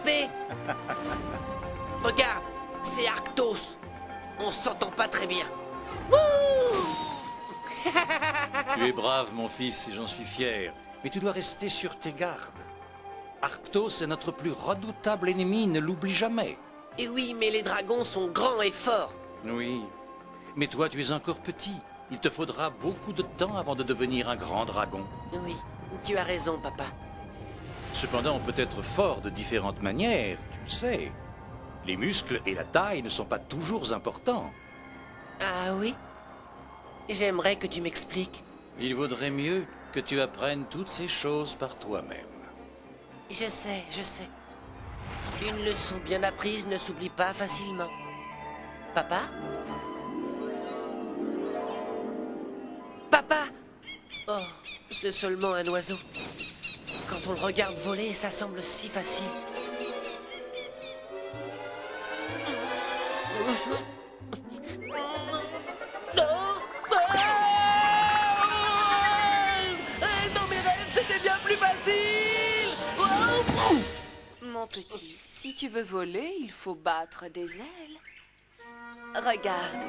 épée. Regarde, c'est Arctos. On s'entend pas très bien. Wouh! Tu es brave, mon fils, et j'en suis fier. Mais tu dois rester sur tes gardes. Arctos est notre plus redoutable ennemi, ne l'oublie jamais. Et oui, mais les dragons sont grands et forts. Oui, mais toi, tu es encore petit. Il te faudra beaucoup de temps avant de devenir un grand dragon. Oui, tu as raison, papa. Cependant, on peut être fort de différentes manières, tu le sais. Les muscles et la taille ne sont pas toujours importants. Ah oui? J'aimerais que tu m'expliques. Il vaudrait mieux que tu apprennes toutes ces choses par toi-même. Je sais, je sais. Une leçon bien apprise ne s'oublie pas facilement. Papa? Papa! Oh, c'est seulement un oiseau. Quand on le regarde voler, ça semble si facile. Dans mes rêves, c'était bien plus facile! Mon petit, si tu veux voler, il faut battre des ailes. Regarde,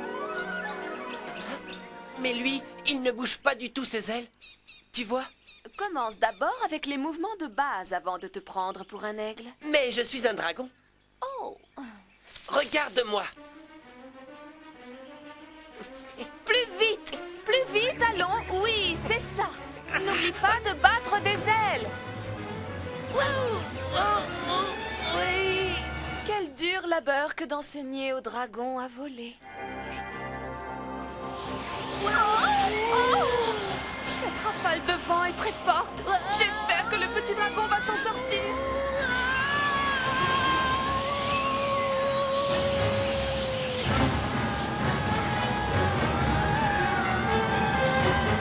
Mais lui, il ne bouge pas du tout ses ailes. Tu vois? commence d'abord avec les mouvements de base avant de te prendre pour un aigle. Mais je suis un dragon. Oh, Regarde-moi. plus vite, allons. Oui, c'est ça. N'oublie pas de battre des ailes. Oui. Quel dur labeur que d'enseigner aux dragons à voler. Oh, cette rafale de vent est très forte. J'espère que le petit dragon va s'en sortir.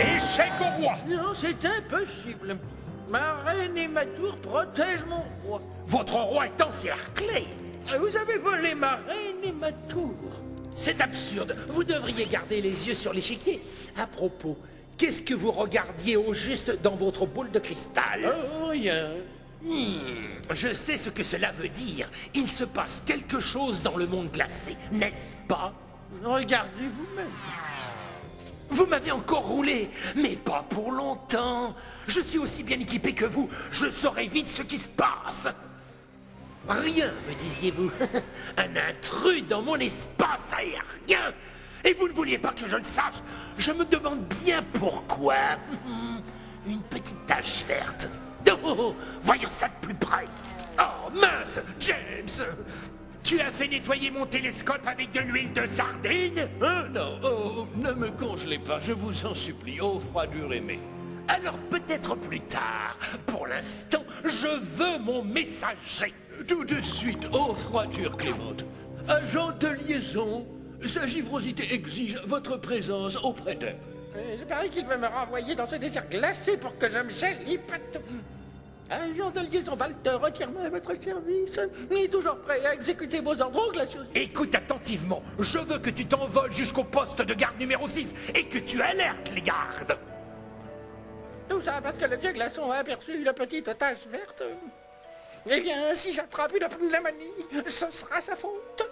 Échec au roi! Non, c'est impossible. Ma reine et ma tour protègent mon roi. Votre roi est encerclé! Vous avez volé ma reine et ma tour. C'est absurde! Vous devriez garder les yeux sur l'échiquier. À propos, qu'est-ce que vous regardiez au juste dans votre boule de cristal? Oh, rien. Je sais ce que cela veut dire. Il se passe quelque chose dans le monde glacé, n'est-ce pas? Regardez vous-même. Vous m'avez encore roulé, mais pas pour longtemps. Je suis aussi bien équipé que vous. Je saurai vite ce qui se passe. Rien, me disiez-vous. Un intrus dans mon espace aérien. Et vous ne vouliez pas que je le sache. Je me demande bien pourquoi. Une petite tache verte. Oh, voyons ça de plus près. Oh, mince, James. Tu as fait nettoyer mon télescope avec de l'huile de sardine, hein? Non, oh, ne me congelez pas, je vous en supplie, ô froidure aimée. Alors peut-être plus tard. Pour l'instant, je veux mon messager. Tout de suite, ô froidure clémente. Agent de liaison, sa givrosité exige votre présence auprès d'elle. Il paraît qu'il veut me renvoyer dans ce désert glacé pour que je me gèle les pattes. Agent de liaison Walter, entièrement à votre service. Il est toujours prêt à exécuter vos ordres glaciaux. Écoute attentivement. Je veux que tu t'envoles jusqu'au poste de garde numéro 6 et que tu alertes les gardes. Tout ça parce que le vieux glaçon a aperçu la petite tache verte. Eh bien, si j'attrape une pneumonie, ce sera sa faute.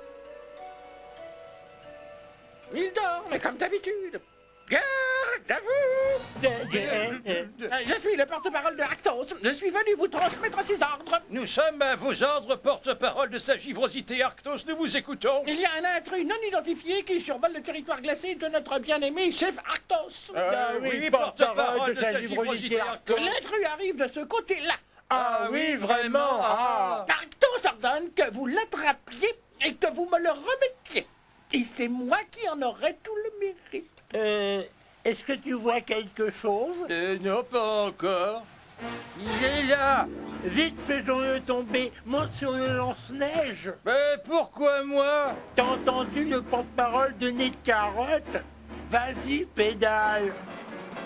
Il dort, mais comme d'habitude. Garde à vous! Je suis le porte-parole de Arctos. Je suis venu vous transmettre ses ordres. Nous sommes à vos ordres, porte-parole de sa givrosité Arctos, nous vous écoutons. Il y a un intrus non identifié qui survole le territoire glacé de notre bien-aimé chef Arctos. Oui, porte-parole de sa givrosité Arctos. L'intrus arrive de ce côté-là. Ah oui, vraiment, ah. Arctos ordonne que vous l'attrapiez et que vous me le remettiez. Et c'est moi qui en aurai tout le mérite. Est-ce que tu vois quelque chose? Non, pas encore. Il est là. Vite, faisons-le tomber. Monte sur le lance-neige. Mais pourquoi moi? T'as entendu le porte-parole de Nez de Carotte? Vas-y, pédale.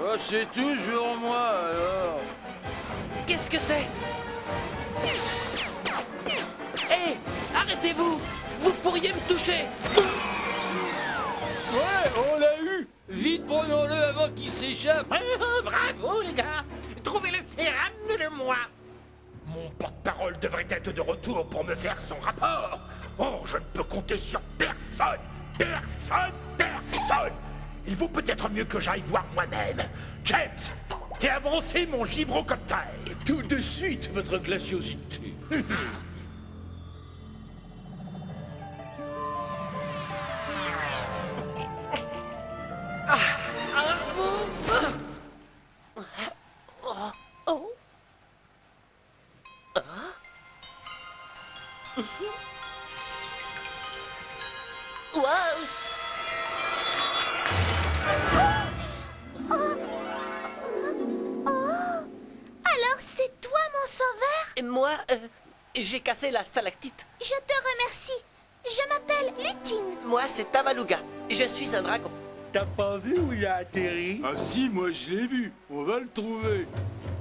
Oh, c'est toujours moi, alors. Qu'est-ce que c'est? Hé! Arrêtez-vous! Vous pourriez me toucher! Ouais, on l'a eu. Vite, prenons-le avant qu'il s'échappe. Bravo, les gars. Trouvez-le et ramenez-le-moi. Mon porte-parole devrait être de retour pour me faire son rapport. Oh, je ne peux compter sur personne. Personne, personne. Il vaut peut-être mieux que j'aille voir moi-même. James, fais avancer mon givrocoptère. Tout de suite, votre glaciosité. Waouh! Alors c'est toi mon sauveur? Et moi, j'ai cassé la stalactite. Je te remercie. Je m'appelle Lutine. Moi, c'est Tavaluga. Je suis un dragon. T'as pas vu où il a atterri? Ah si, moi je l'ai vu. On va le trouver.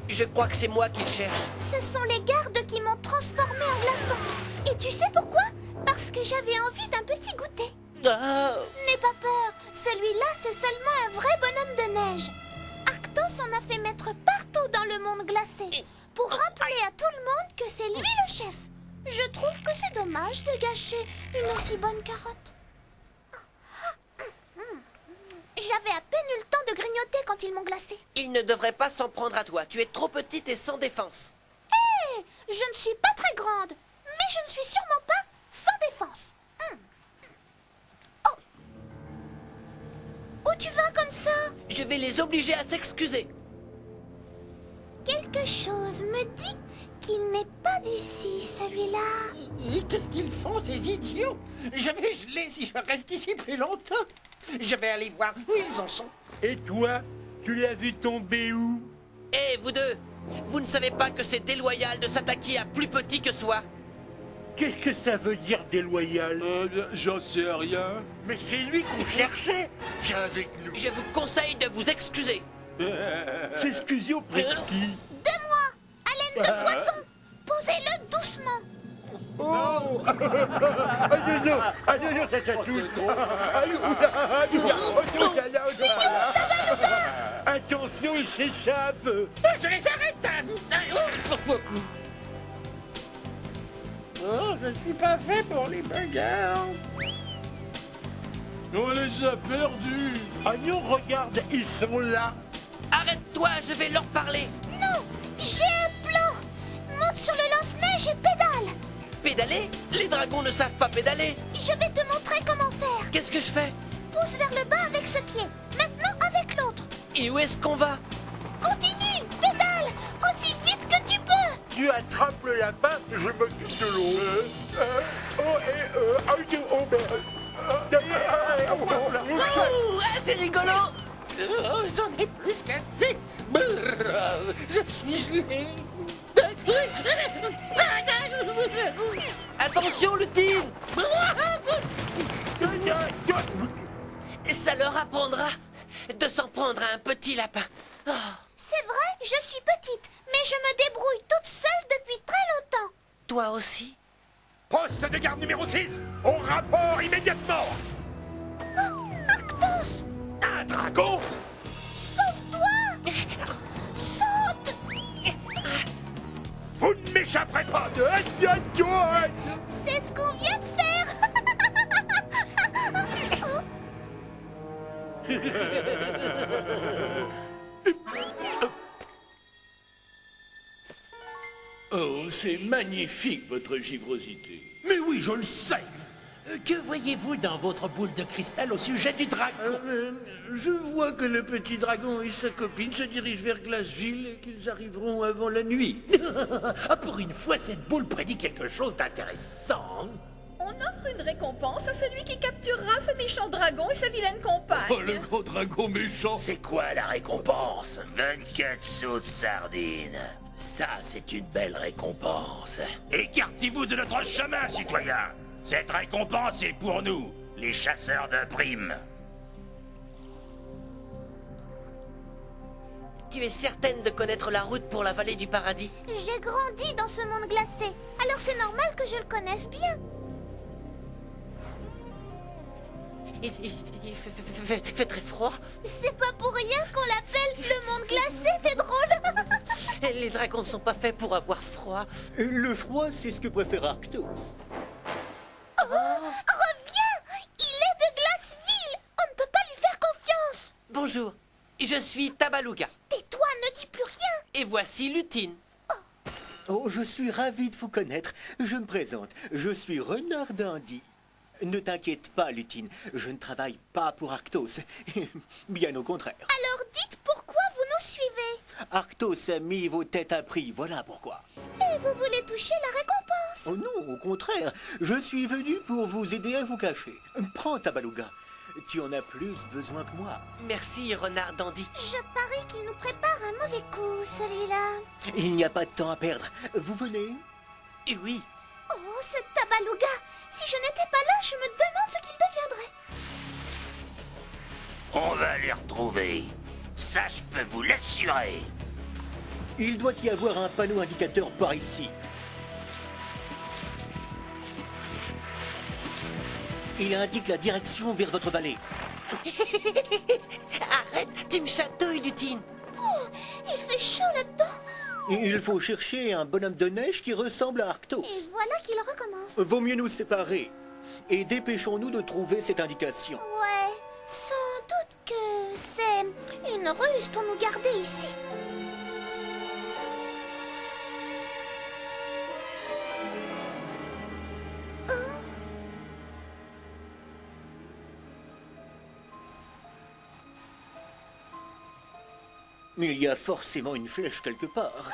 Je crois que c'est moi qui le cherche. Ce sont les gardes qui m'ont transformé en glaçon. Et tu sais pourquoi? Parce que j'avais envie d'un petit goûter. Ah, N'aie pas peur, celui-là c'est seulement un vrai bonhomme de neige. Arctos en a fait mettre partout dans le monde glacé pour rappeler à tout le monde que c'est lui le chef. Je trouve que c'est dommage de gâcher une aussi bonne carotte. J'avais à peine eu le temps de grignoter quand ils m'ont glacé. il ne devrait pas s'en prendre à toi. Tu es trop petite et sans défense. Hé, je ne suis pas très grande, mais je ne suis sûrement pas sans défense. Oh. Où tu vas comme ça? Je vais les obliger à s'excuser. Quelque chose me dit qu'il n'est pas d'ici, celui-là. Et qu'est-ce qu'ils font, ces idiots? Je vais geler si je reste ici plus longtemps. Je vais aller voir où ils en sont. Et toi, tu l'as vu tomber où? Hé, vous deux, vous ne savez pas que c'est déloyal de s'attaquer à plus petit que soi? Qu'est-ce que ça veut dire déloyal? Bien, j'en sais rien. Mais c'est lui qu'on cherchait. Viens avec nous. Je vous conseille de vous excuser. S'excuser auprès de qui? De moi, haleine de poisson. Posez-le doucement. Oh ah non, ça touche. Attention, il s'échappe. Je les arrête. Oh, je ne suis pas fait pour les bagarres. On les a perdus. Ah non, regarde, ils sont là. Arrête-toi, je vais leur parler. Non, j'ai un plan. Monte sur le lance-neige et pédale. Pédaler? Les dragons ne savent pas pédaler. Je vais te montrer comment faire. Qu'est-ce que je fais? Pousse vers le bas avec ce pied. Maintenant avec l'autre. Et où est-ce qu'on va? Continue, pédale, aussi vite que tu peux. Tu attrapes le lapin, je m'occupe de l'eau. Ouh, ah, c'est rigolo. Oh, j'en ai plus qu'assez. Brrr, je suis gelé. Attention, Lutine. Ça leur apprendra de s'en prendre à un petit lapin. Oh. C'est vrai, je suis petite, mais je me débrouille toute seule depuis très longtemps. Toi aussi? Poste de garde numéro 6, au rapport immédiatement. Oh, Arctos, Un dragon? sauve-toi. Saute. Vous ne m'échapperez pas. C'est ce qu'on vient de faire. Oh, c'est magnifique, votre givrosité. Mais oui, je le sais. Que voyez-vous dans votre boule de cristal au sujet du dragon? Je vois que le petit dragon et sa copine se dirigent vers Glaceville et qu'ils arriveront avant la nuit. Ah, pour une fois, cette boule prédit quelque chose d'intéressant. On offre une récompense à celui qui capturera ce méchant dragon et sa vilaine compagne. Oh, le grand dragon méchant! C'est quoi la récompense? 24 sauts de sardines. Ça, c'est une belle récompense. Écartez-vous de notre chemin, citoyens. Cette récompense est pour nous, les chasseurs de primes. Tu es certaine de connaître la route pour la vallée du paradis? J'ai grandi dans ce monde glacé, alors c'est normal que je le connaisse bien. Il fait très froid. C'est pas pour rien qu'on l'appelle le monde glacé, c'est drôle. Les dragons sont pas faits pour avoir froid. Le froid, c'est ce que préfère Arctos. Reviens! Il est de Glassville! On ne peut pas lui faire confiance! Bonjour, je suis Tabaluga. Tais-toi, ne dis plus rien! Et voici Lutine. Oh, je suis ravi de vous connaître. Je me présente. Je suis Renard Dandy. Ne t'inquiète pas, Lutine. Je ne travaille pas pour Arctos. Bien au contraire. Alors dites pourquoi vous nous suivez! Arctos a mis vos têtes à prix. Voilà pourquoi. Et vous voulez toucher la récompense! Oh non, au contraire. Je suis venu pour vous aider à vous cacher. Prends, Tabaluga. Tu en as plus besoin que moi. Merci, Renard Dandy. Je parie qu'il nous prépare un mauvais coup, celui-là. Il n'y a pas de temps à perdre. Vous venez? Et oui. Oh, ce Tabaluga! Si je n'étais pas là, je me demande ce qu'il deviendrait. On va les retrouver. Ça, je peux vous l'assurer. Il doit y avoir un panneau indicateur par ici. Il indique la direction vers votre vallée. Arrête, tu me chatouilles, Lutine. Oh, il fait chaud là-dedans. Il faut chercher un bonhomme de neige qui ressemble à Arctos. Et voilà qu'il recommence. Vaut mieux nous séparer. Et dépêchons-nous de trouver cette indication. Ouais, sans doute que c'est une ruse pour nous garder ici. Il y a forcément une flèche quelque part.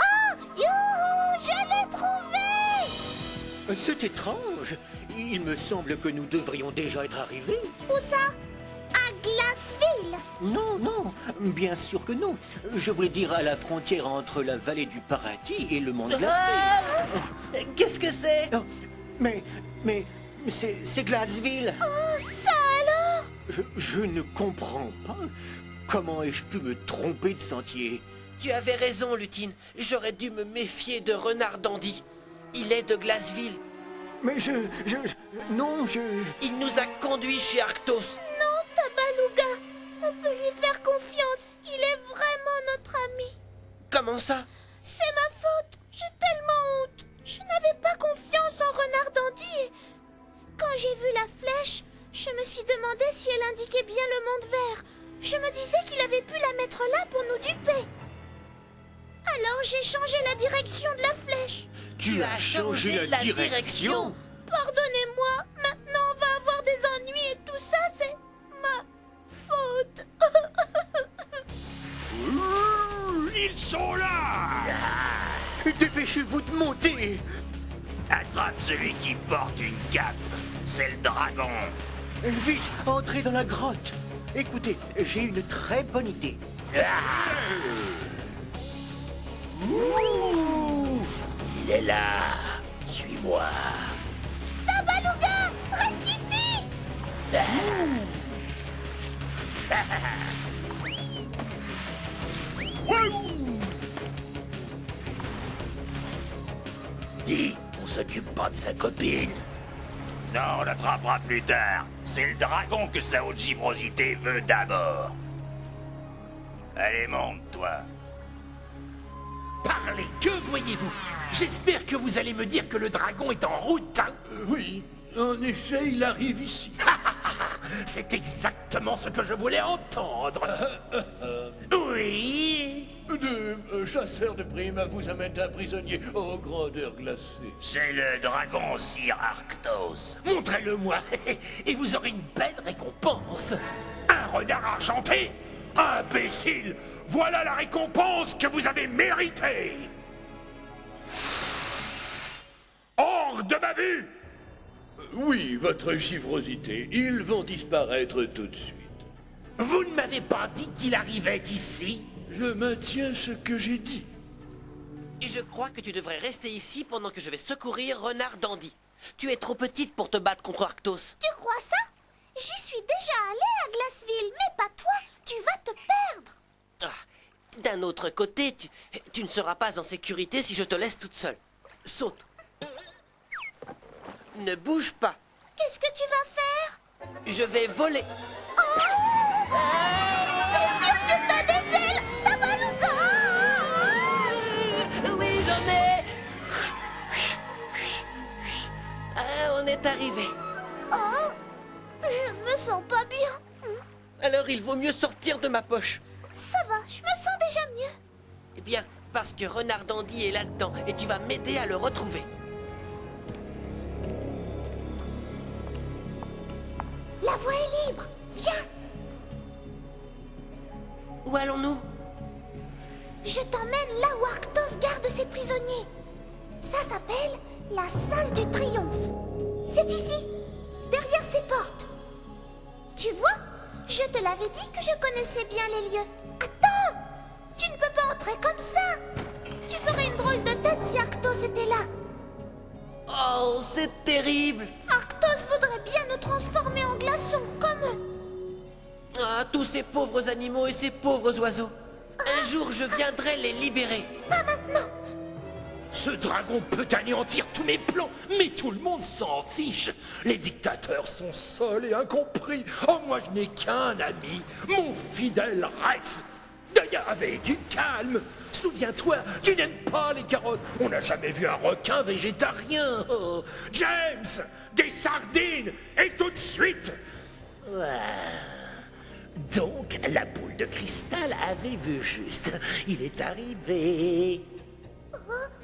Oh, youhou, je l'ai trouvé! C'est étrange. Il me semble que nous devrions déjà être arrivés. Où ça? À Glassville? Non, non, bien sûr que non. Je voulais dire à la frontière entre la vallée du paradis et le monde glacé. Ah, qu'est-ce que c'est? Oh, mais, c'est Glassville. Oh, ça alors? Je ne comprends pas. Comment ai-je pu me tromper de sentier? Tu avais raison, Lutine. J'aurais dû me méfier de Renard Dandy. Il est de Glassville. Mais non, Il nous a conduits chez Arctos. Non, Tabaluga, on peut lui faire confiance. Il est vraiment notre ami. Comment ça? C'est ma faute. J'ai tellement honte. Je n'avais pas confiance en Renard Dandy. Et quand j'ai vu la flèche, je me suis demandé si elle indiquait bien le monde vert. Je me disais qu'il avait pu la mettre là pour nous duper. Alors j'ai changé la direction de la flèche. Tu as changé la direction? Pardonnez-moi, maintenant on va avoir des ennuis et tout ça, c'est ma faute. Ils sont là! Dépêchez-vous de monter. Attrape celui qui porte une cape. C'est le dragon. Vite, entrez dans la grotte. Écoutez, j'ai une très bonne idée. Il est là. Suis-moi. Tabaluga, reste ici. Dis, on s'occupe pas de sa copine. Non, on l'attrapera plus tard. C'est le dragon que sa haute givrosité veut d'abord. Allez, monte, toi. Parlez, que voyez-vous? J'espère que vous allez me dire que le dragon est en route, hein? Oui, en effet, il arrive ici. C'est exactement ce que je voulais entendre. Oui. Deux chasseurs de primes vous amènent un prisonnier aux grandeurs glacées. C'est le dragon Sir Arctos. Montrez-le-moi, et vous aurez une belle récompense. Un renard argenté? Imbécile! Voilà la récompense que vous avez méritée! Hors de ma vue! Oui, votre givrosité, ils vont disparaître tout de suite. Vous ne m'avez pas dit qu'il arrivait ici? Je maintiens ce que j'ai dit. Je crois que tu devrais rester ici pendant que je vais secourir Renard Dandy. Tu es trop petite pour te battre contre Arctos. Tu crois ça? J'y suis déjà allée à Glassville, mais pas toi. Tu vas te perdre. Ah, d'un autre côté, tu ne seras pas en sécurité si je te laisse toute seule. Saute. Ne bouge pas. Qu'est-ce que tu vas faire? Je vais voler. T'es sûr que t'as des ailes, Tabaluga? Alors il vaut mieux sortir de ma poche. Ça va, je me sens déjà mieux. Eh bien, parce que Renard Dandy est là-dedans et tu vas m'aider à le retrouver. La voie est libre. Viens. Où allons-nous? Je t'emmène là où Arctos garde ses prisonniers. Ça s'appelle la salle du triomphe. C'est ici, derrière ces portes. Tu vois, je te l'avais dit que je connaissais bien les lieux. Attends, tu ne peux pas entrer comme ça. Tu ferais une drôle de tête si Arctos était là. Oh, c'est terrible. Arctos voudrait bien nous transformer en glaçons comme eux. Ah, tous ces pauvres animaux et ces pauvres oiseaux. Un jour, je viendrai les libérer. Pas maintenant. Ce dragon peut anéantir tous mes plans, mais tout le monde s'en fiche. Les dictateurs sont seuls et incompris. Oh, moi je n'ai qu'un ami, mon fidèle Rex. D'ailleurs, avec du calme. Souviens-toi, tu n'aimes pas les carottes. On n'a jamais vu un requin végétarien. Oh. James, des sardines, et tout de suite. Donc, la boule de cristal avait vu juste. Il est arrivé.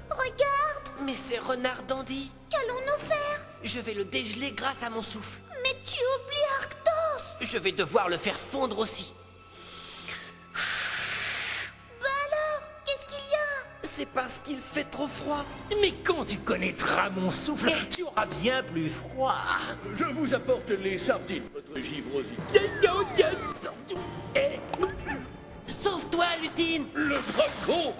Regarde. Mais c'est Renard Dandy. Qu'allons-nous faire? Je vais le dégeler grâce à mon souffle. Mais tu oublies Arctos. Je vais devoir le faire fondre aussi. Bah alors, qu'est-ce qu'il y a? C'est parce qu'il fait trop froid. Mais quand tu connaîtras mon souffle, tu auras bien plus froid. Je vous apporte les sardines, votre givrosité. Sauve-toi, Lutine. Le dragon!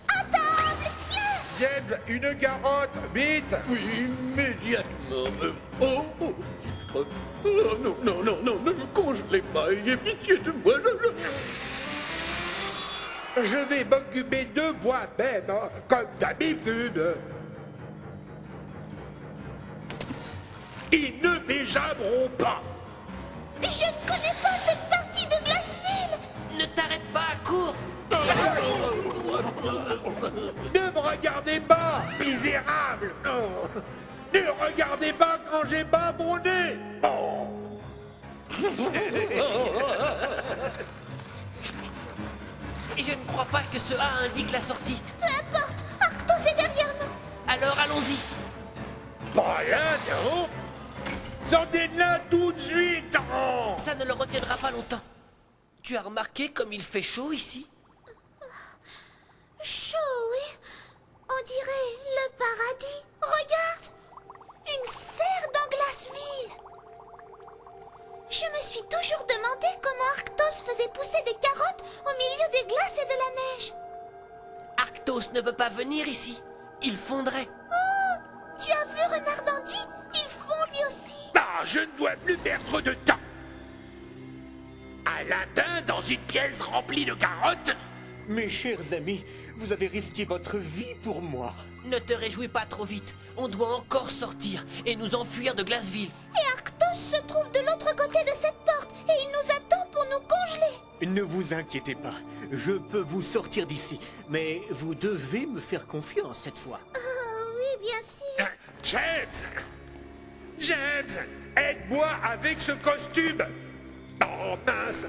À table, tiens. James, une carotte, vite. Oui, immédiatement. Oh, sucre. Oh, non, non, non, non, ne me congelez pas, ayez pitié de moi. Je vais m'occuper de moi-même, hein, comme d'habitude. Ils ne m'éjabberont pas. Je ne connais pas cette partie de Glaceville. Ne t'arrête pas, cours. Ne me regardez pas, misérable. Ne regardez pas quand j'ai bas mon nez. Oh. Et je ne crois pas que ce A indique la sortie. Peu importe, Arctos est derrière nous. Alors allons-y. Pas là, non. Sortez de là tout de suite. Oh. Ça ne le retiendra pas longtemps. Tu as remarqué comme il fait chaud ici? Chaud, oui. On dirait le paradis. Regarde, une serre dans Glaceville. Je me suis toujours demandé comment Arctos faisait pousser des carottes au milieu des glaces et de la neige. Arctos ne peut pas venir ici. Il fondrait. Oh, tu as vu Renard Dandy? Il fond lui aussi. Ah, je ne dois plus perdre de temps. Un lapin dans une pièce remplie de carottes? Mes chers amis, vous avez risqué votre vie pour moi. Ne te réjouis pas trop vite. On doit encore sortir et nous enfuir de Glaceville. Et Arctos se trouve de l'autre côté de cette porte et il nous attend pour nous congeler. Ne vous inquiétez pas, je peux vous sortir d'ici. Mais vous devez me faire confiance cette fois. Oui, bien sûr. James, aide-moi avec ce costume. Oh mince,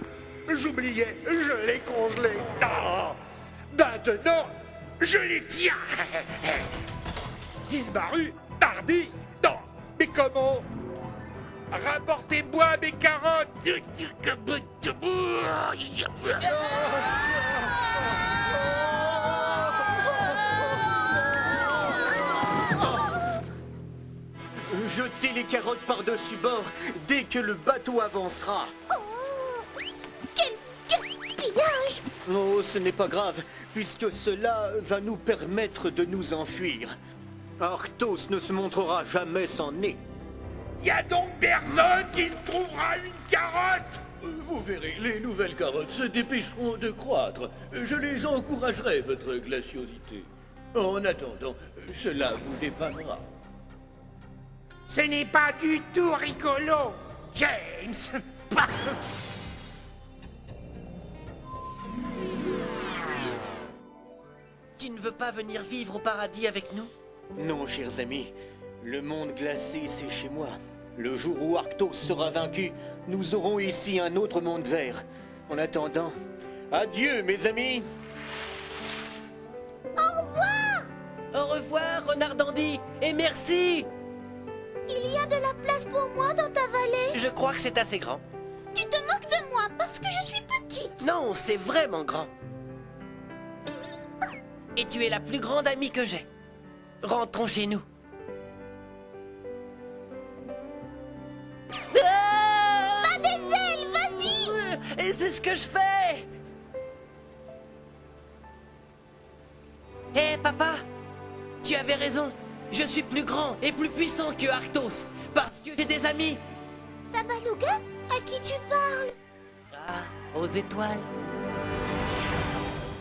j'oubliais, je l'ai congelé. Oh, maintenant, je les tiens. Disparu, tardi. Non, mais comment? Rapportez-moi mes carottes. Jetez les carottes par-dessus bord dès que le bateau avancera. Oh, quel gaspillage! Oh, ce n'est pas grave, puisque cela va nous permettre de nous enfuir. Arctos ne se montrera jamais sans nez. Y a donc personne qui trouvera une carotte? Vous verrez, les nouvelles carottes se dépêcheront de croître. Je les encouragerai, votre glaciosité. En attendant, cela vous dépannera. Ce n'est pas du tout rigolo, James. Tu ne veux pas venir vivre au paradis avec nous? Non, chers amis, le monde glacé, c'est chez moi. Le jour où Arctos sera vaincu, nous aurons ici un autre monde vert. En attendant, adieu mes amis. Au revoir! Au revoir, Renard Dandy, et merci. Il y a de la place pour moi dans ta vallée? Je crois que c'est assez grand. Tu te moques de moi parce que je suis petite. Non, c'est vraiment grand. Et tu es la plus grande amie que j'ai. Rentrons chez nous. Pas des ailes, vas-y! Et c'est ce que je fais. Hé, papa, tu avais raison. Je suis plus grand et plus puissant que Arctos, parce que j'ai des amis. Tabaluga? À qui tu parles? Ah, aux étoiles.